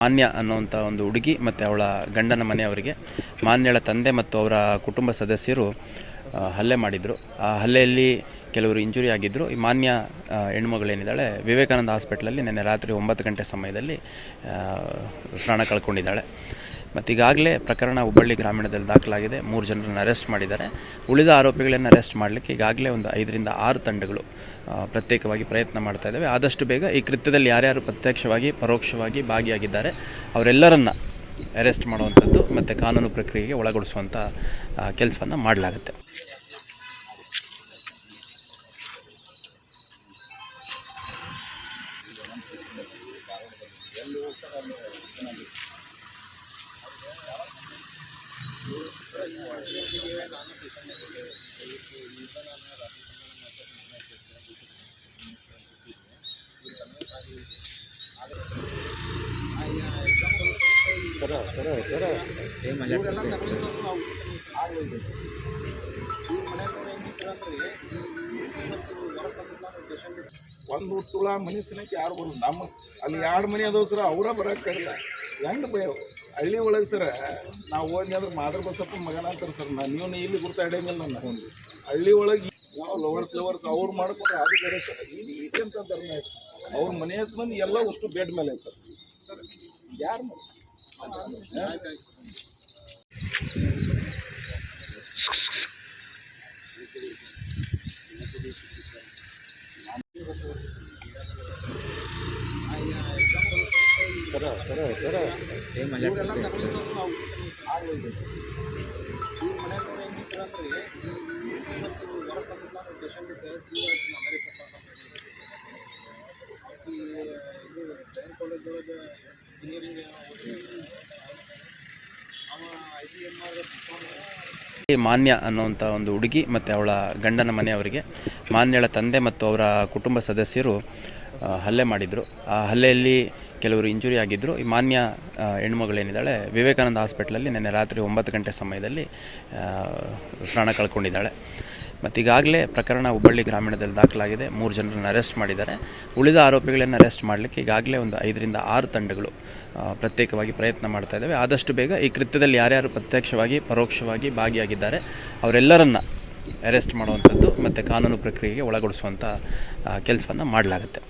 ಮಾನ್ಯ ಅನ್ನುವಂಥ ಒಂದು ಹುಡುಗಿ ಮತ್ತು ಅವಳ ಗಂಡನ ಮನೆಯವರಿಗೆ ಮಾನ್ಯಳ ತಂದೆ ಮತ್ತು ಅವರ ಕುಟುಂಬ ಸದಸ್ಯರು ಹಲ್ಲೆ ಮಾಡಿದರು. ಆ ಹಲ್ಲೆಯಲ್ಲಿ ಕೆಲವರು ಇಂಜುರಿ ಆಗಿದ್ದರು. ಈ ಮಾನ್ಯ ಹೆಣ್ಮಗಳೇನಿದ್ದಾಳೆ ವಿವೇಕಾನಂದ ಹಾಸ್ಪಿಟ್ಲಲ್ಲಿ ನಿನ್ನೆ ರಾತ್ರಿ 9 ಗಂಟೆ ಸಮಯದಲ್ಲಿ ಪ್ರಾಣ ಕಳ್ಕೊಂಡಿದ್ದಾಳೆ. ಮತ್ತು ಈಗಾಗಲೇ ಪ್ರಕರಣ ಹುಬ್ಬಳ್ಳಿ ಗ್ರಾಮೀಣದಲ್ಲಿ ದಾಖಲಾಗಿದೆ. 3 ಜನರನ್ನು ಅರೆಸ್ಟ್ ಮಾಡಿದ್ದಾರೆ. ಉಳಿದ ಆರೋಪಿಗಳನ್ನು ಅರೆಸ್ಟ್ ಮಾಡಲಿಕ್ಕೆ ಈಗಾಗಲೇ ಒಂದು 5 ರಿಂದ 6 ತಂಡಗಳು ಪ್ರತ್ಯೇಕವಾಗಿ ಪ್ರಯತ್ನ ಮಾಡ್ತಾ ಇದ್ದಾವೆ. ಆದಷ್ಟು ಬೇಗ ಈ ಕೃತ್ಯದಲ್ಲಿ ಯಾರ್ಯಾರು ಪ್ರತ್ಯಕ್ಷವಾಗಿ ಪರೋಕ್ಷವಾಗಿ ಭಾಗಿಯಾಗಿದ್ದಾರೆ ಅವರೆಲ್ಲರನ್ನ ಅರೆಸ್ಟ್ ಮಾಡುವಂಥದ್ದು ಮತ್ತು ಕಾನೂನು ಪ್ರಕ್ರಿಯೆಗೆ ಒಳಗೊಳಿಸುವಂಥ ಕೆಲಸವನ್ನು ಮಾಡಲಾಗುತ್ತೆ. ಒಂದು ತುಳ ಮನುಷ್ಯನಕ್ಕೆ ಯಾರು ಬರೋದು ನಮ್ಮ ಅಲ್ಲಿ 2 ಮನೆ ಅದಾವ ಸರ, ಅವರ ಬರೋಕ್ಕಾಗಿಲ್ಲ. ಹೆಂಗೆ ಭಯ ಹಳ್ಳಿ ಒಳಗೆ ಸರ ನಾವು ಹೋಗಿ ಅಂದ್ರೆ ಮಾದ್ರ ಬಸಪ್ಪನ ಮಗನ ಅಂತಾರೆ ಸರ್. ನೀವು ಇಲ್ಲಿ ಗುರ್ತಾ ಹಿಡಿಯಂಗಿಲ್ಲ ನನ್ನ ಹಳ್ಳಿ ಒಳಗೆ ನಾವು ಲವರ್ಸ್ ಅವ್ರು ಮಾಡ್ಕೊಂಡ್ರೆ ಅದು ಬೇರೆ ಸರ್. ಈಗಂತಂದ್ರೆ ಅವ್ರ ಮನೆಯ ಮಂದಿ ಎಲ್ಲ ಅಷ್ಟು ಬೆಡ್ ಮೇಲೆ ಸರ್. ಯಾರು ಮಾನ್ಯ ಅನ್ನುವಂಥ ಒಂದು ಹುಡುಗಿ ಮತ್ತು ಅವಳ ಗಂಡನ ಮನೆಯವರಿಗೆ ಮಾನ್ಯಳ ತಂದೆ ಮತ್ತು ಅವರ ಕುಟುಂಬ ಸದಸ್ಯರು ಹಲ್ಲೆ ಮಾಡಿದರು. ಆ ಹಲ್ಲೆಯಲ್ಲಿ ಕೆಲವರು ಇಂಜುರಿ ಆಗಿದ್ದರು. ಈ ಮಾನ್ಯ ಹೆಣ್ಮಗಳೇನಿದ್ದಾಳೆ ವಿವೇಕಾನಂದ ಹಾಸ್ಪಿಟ್ಲಲ್ಲಿ ನಿನ್ನೆ ರಾತ್ರಿ 9 ಗಂಟೆ ಸಮಯದಲ್ಲಿ ಪ್ರಾಣ ಕಳ್ಕೊಂಡಿದ್ದಾಳೆ. ಮತ್ತು ಈಗಾಗಲೇ ಪ್ರಕರಣ ಹುಬ್ಬಳ್ಳಿ ಗ್ರಾಮೀಣದಲ್ಲಿ ದಾಖಲಾಗಿದೆ. 3 ಜನರನ್ನು ಅರೆಸ್ಟ್ ಮಾಡಿದ್ದಾರೆ. ಉಳಿದ ಆರೋಪಿಗಳನ್ನು ಅರೆಸ್ಟ್ ಮಾಡಲಿಕ್ಕೆ ಈಗಾಗಲೇ ಒಂದು 5 ರಿಂದ 6 ತಂಡಗಳು ಪ್ರತ್ಯೇಕವಾಗಿ ಪ್ರಯತ್ನ ಮಾಡ್ತಾ ಇದ್ದಾವೆ. ಆದಷ್ಟು ಬೇಗ ಈ ಕೃತ್ಯದಲ್ಲಿ ಯಾರ್ಯಾರು ಪ್ರತ್ಯಕ್ಷವಾಗಿ ಪರೋಕ್ಷವಾಗಿ ಭಾಗಿಯಾಗಿದ್ದಾರೆ ಅವರೆಲ್ಲರನ್ನ ಅರೆಸ್ಟ್ ಮಾಡುವಂಥದ್ದು ಮತ್ತು ಕಾನೂನು ಪ್ರಕ್ರಿಯೆಗೆ ಒಳಗೊಳಿಸುವಂಥ ಕೆಲಸವನ್ನು ಮಾಡಲಾಗುತ್ತೆ.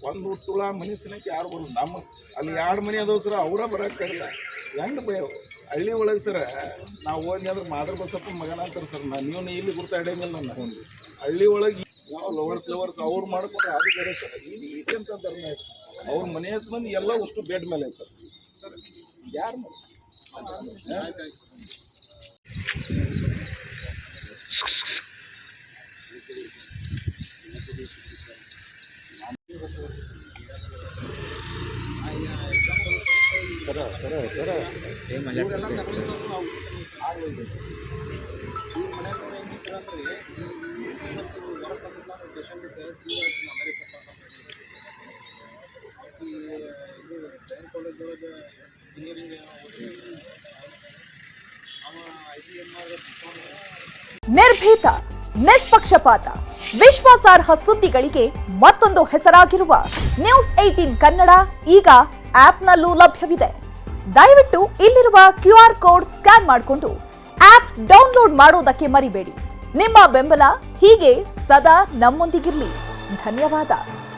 ಒಂದು ತುಳ ಮನುಷ್ಯನಕ್ಕೆ ಯಾರು ಬರೋದು ನಮ್ಮ ಅಲ್ಲಿ 2 ಮನೆ ಅದಾವ ಸರ, ಅವರ ಬರೋಕ್ಕಾಗಿಲ್ಲ. ಹೆಂಗೆ ಭಯ ಹಳ್ಳಿ ಒಳಗೆ ಸರ ನಾವು ಹೋಗಿ ಅಂದ್ರೆ ಮಾದ್ರ ಬಸಪ್ಪನ ಮಗನ ಅಂತಾರೆ ಸರ್. ನೀವು ಇಲ್ಲಿ ಗುರ್ತಾ ಹಿಡಿಯಂಗಿಲ್ಲ ನನ್ನ ಹಳ್ಳಿ ಒಳಗೆ ನಾವು ಲವರ್ಸ್ ಅವ್ರು ಮಾಡ್ಕೊಂಡ್ರೆ ಅದು ಬೇರೆ ಸರ್. ಈಗಂತಂದ್ರೆ ಅವ್ರ ಮನೆಯ ಮಂದಿ ಎಲ್ಲ ಅಷ್ಟು ಬೆಡ್ ಮೇಲೆ ಸರ್. ಯಾರು ನಿರ್ಭೀತ, ನಿಷ್ಪಕ್ಷಪಾತ, ವಿಶ್ವಾಸಾರ್ಹ ಸುದ್ದಿಗಳಿಗೆ ಮತ್ತೊಂದು ಹೆಸರಾಗಿರುವ ನ್ಯೂಸ್ 18 ಕನ್ನಡ ಈಗ ಆಪ್ನಲ್ಲೂ ಲಭ್ಯವಿದೆ. ದಯವಿಟ್ಟು ಇಲ್ಲಿರುವ QR ಕೋಡ್ ಸ್ಕ್ಯಾನ್ ಮಾಡಿಕೊಂಡು ಆಪ್ ಡೌನ್ಲೋಡ್ ಮಾಡೋದಕ್ಕೆ ಮರಿಬೇಡಿ. ನಿಮ್ಮ ಬೆಂಬಲ ಹೀಗೆ ಸದಾ ನಮ್ಮೊಂದಿಗಿರಲಿ. ಧನ್ಯವಾದ.